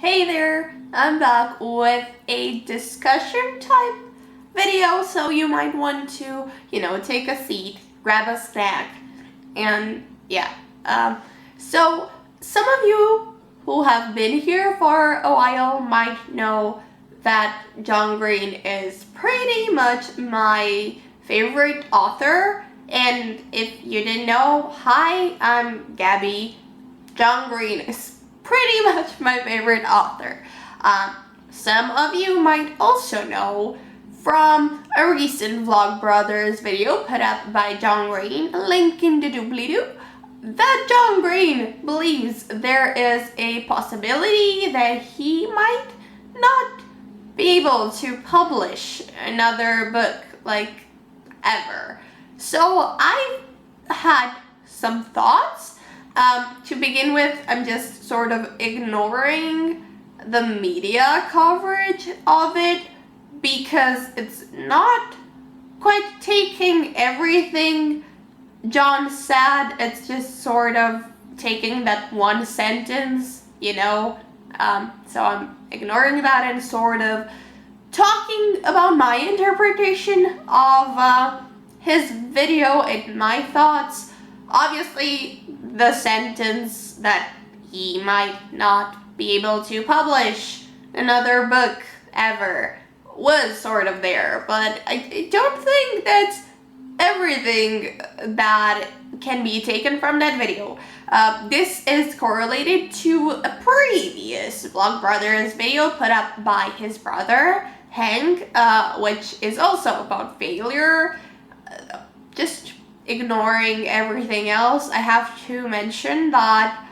Hey there, I'm back with a discussion type video, so you might want to, take a seat, grab a snack, and yeah. So some of you who have been here for a while might know that John Green is pretty much my favorite author, and if you didn't know, hi, I'm Gabby. John Green is pretty much my favorite author. Some of you might also know from a recent Vlogbrothers video put up by John Green, link in the doobly-doo, that John Green believes there is a possibility that he might not be able to publish another book ever. So I've had some thoughts. To begin with, I'm just sort of ignoring the media coverage of it because it's not quite taking everything John said. It's just sort of taking that one sentence, So I'm ignoring that and sort of talking about my interpretation of his video and my thoughts. Obviously, the sentence that he might not be able to publish another book ever was sort of there, but I don't think that's everything that can be taken from that video. This is correlated to a previous Vlogbrothers video put up by his brother, Hank, which is also about failure. Just ignoring everything else, I have to mention that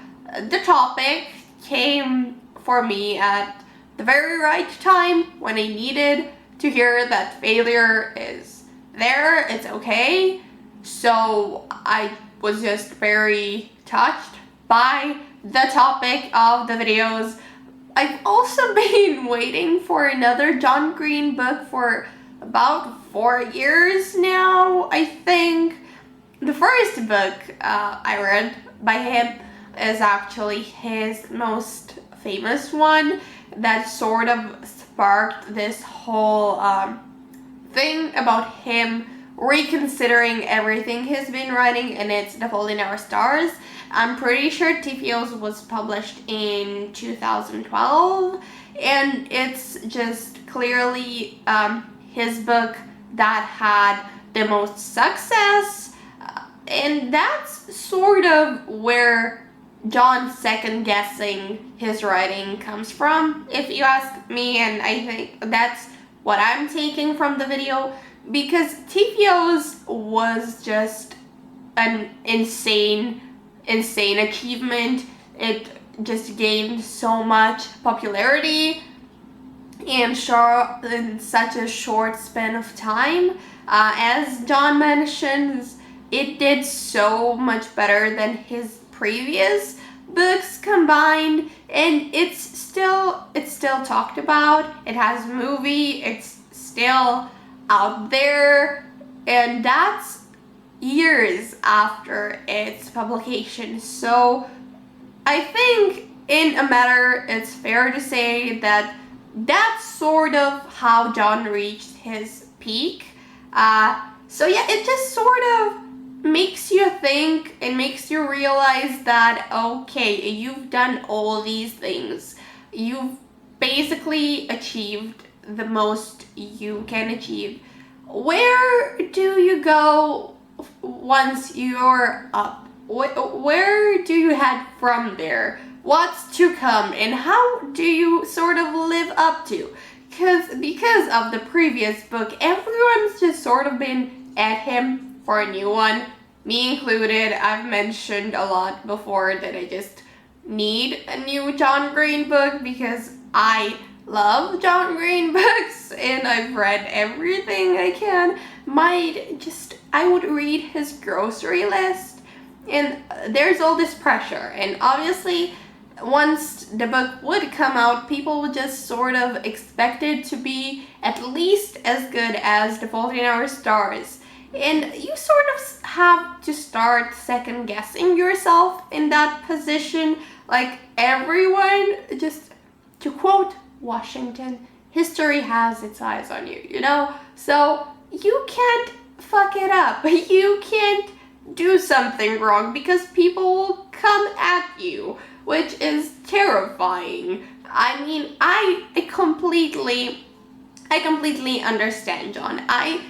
the topic came for me at the very right time when I needed to hear that failure is there, it's okay. So I was just very touched by the topic of the videos. I've also been waiting for another John Green book for about 4 years now, I think. The first book I read by him is actually his most famous one that sort of sparked this whole thing about him reconsidering everything he's been writing, and it's The Fault in Our Stars. I'm pretty sure TPO's was published in 2012, and it's just clearly his book that had the most success. And that's sort of where John's second guessing his writing comes from, if you ask me, and I think that's what I'm taking from the video, because TPO's was just an insane achievement. It just gained so much popularity in such a short span of time. As John mentions, it did so much better than his previous books combined, and it's still talked about. It has a movie, it's still out there, and that's years after its publication. So I think in a matter, it's fair to say that that's sort of how John reached his peak. So yeah, it just sort of makes you think and makes you realize that, okay, you've done all these things. You've basically achieved the most you can achieve. Where do you go once you're up? Where do you head from there? What's to come, and how do you sort of live up to? Because of the previous book, everyone's just sort of been at him for a new one, me included. I've mentioned a lot before that I just need a new John Green book because I love John Green books and I've read everything I can. I would read his grocery list, and there's all this pressure, and obviously once the book would come out, people would just sort of expect it to be at least as good as The Fault in Our Stars. And you sort of have to start second guessing yourself in that position. Like, everyone just to quote Washington, history has its eyes on you, you know? So you can't fuck it up. You can't do something wrong because people will come at you, which is terrifying. I mean, I completely understand, John. I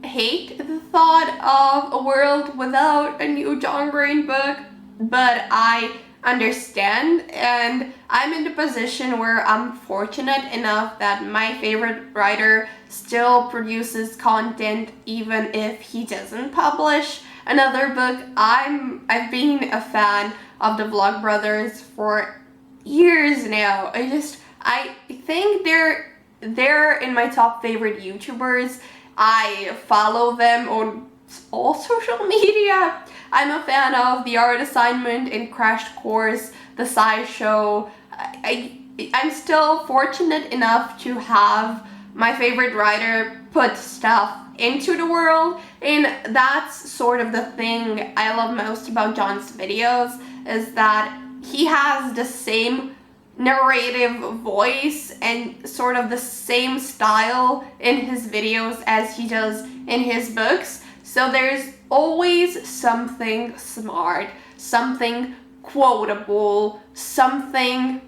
hate the thought of a world without a new John Green book, but I understand, and I'm in the position where I'm fortunate enough that my favorite writer still produces content even if he doesn't publish another book. I've been a fan of the Vlogbrothers for years now. I think they're in my top favorite YouTubers. I follow them on all social media. I'm a fan of The Art Assignment and Crash Course, The SciShow. I'm still fortunate enough to have my favorite writer put stuff into the world, and that's sort of the thing I love most about John's videos, is that he has the same narrative voice and sort of the same style in his videos as he does in his books. So there's always something smart, something quotable, something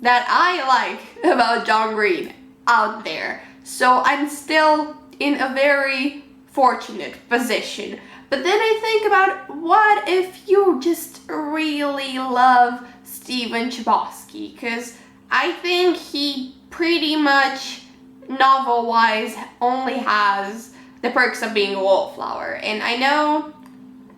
that I like about John Green out there. So I'm still in a very fortunate position. But then I think about, what if you just really love Stephen Chbosky? Because I think he pretty much, novel-wise, only has The Perks of Being a Wallflower. And I know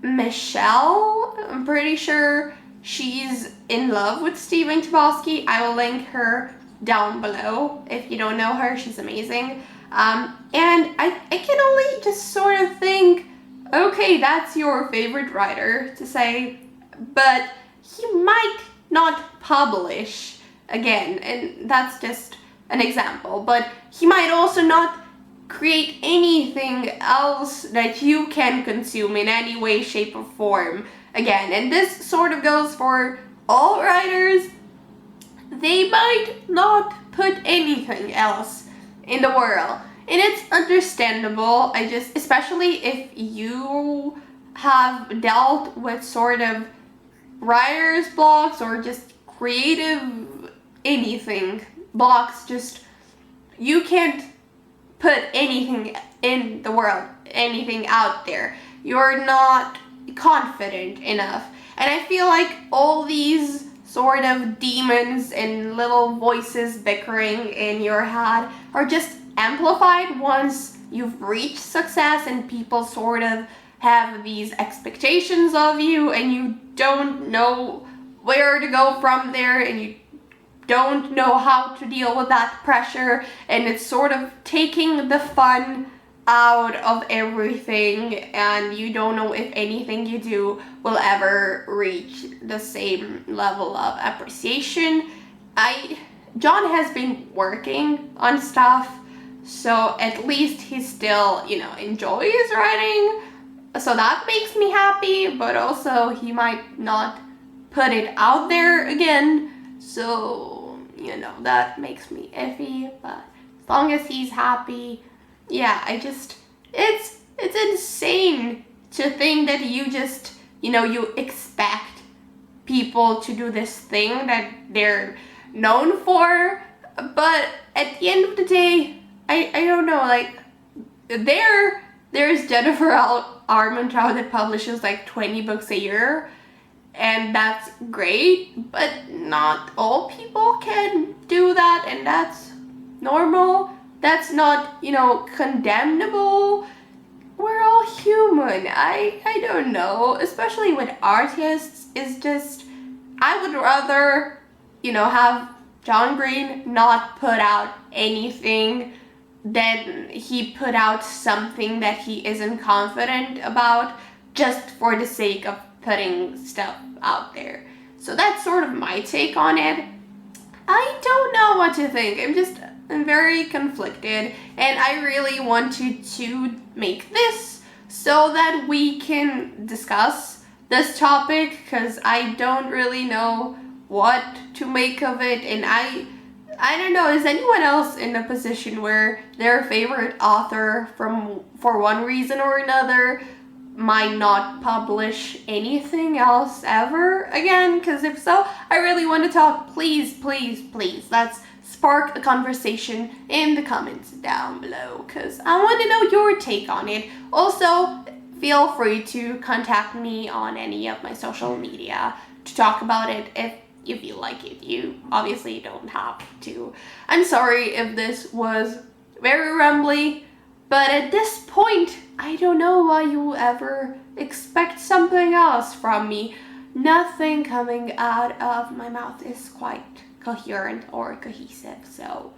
Michelle, I'm pretty sure she's in love with Stephen Chbosky. I will link her down below. If you don't know her, she's amazing. And I can only just sort of think, okay, that's your favorite writer to say, but he might not publish again, and that's just an example, but he might also not create anything else that you can consume in any way, shape, or form again. And this sort of goes for all writers. They might not put anything else in the world, and it's understandable. Especially if you have dealt with sort of writer's blocks or just creative anything blocks, just you can't put anything in the world, anything out there. You're not confident enough. And I feel like all these sort of demons and little voices bickering in your head are just amplified once you've reached success and people sort of have these expectations of you, and you don't know where to go from there, and you don't know how to deal with that pressure, and it's sort of taking the fun out of everything, and you don't know if anything you do will ever reach the same level of appreciation. John has been working on stuff, so at least he still, enjoys writing, so that makes me happy, but also he might not put it out there again, so, that makes me iffy, but as long as he's happy, yeah, it's insane to think that you just, you expect people to do this thing that they're known for, but at the end of the day, I don't know, like, there's Jennifer Armentrout that publishes like 20 books a year, and that's great, but not all people can do that, and that's normal. That's not, condemnable. We're all human. I don't know, especially with artists, I would rather, have John Green not put out anything than he put out something that he isn't confident about just for the sake of putting stuff out there. So that's sort of my take on it. I don't know what to think. I'm very conflicted, and I really wanted to make this so that we can discuss this topic, because I don't really know what to make of it, and I don't know, is anyone else in a position where their favorite author for one reason or another might not publish anything else ever again? Because if so, I really want to talk. Please, please, please, let's spark a conversation in the comments down below, because I want to know your take on it. Also, feel free to contact me on any of my social media to talk about it if you feel like it. You obviously don't have to. I'm sorry if this was very rambly, but at this point, I don't know why you will ever expect something else from me. Nothing coming out of my mouth is quite coherent or cohesive, so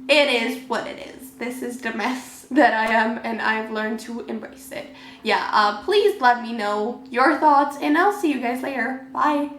it is what it is. This is the mess that I am, and I've learned to embrace it. Yeah, please let me know your thoughts, and I'll see you guys later. Bye.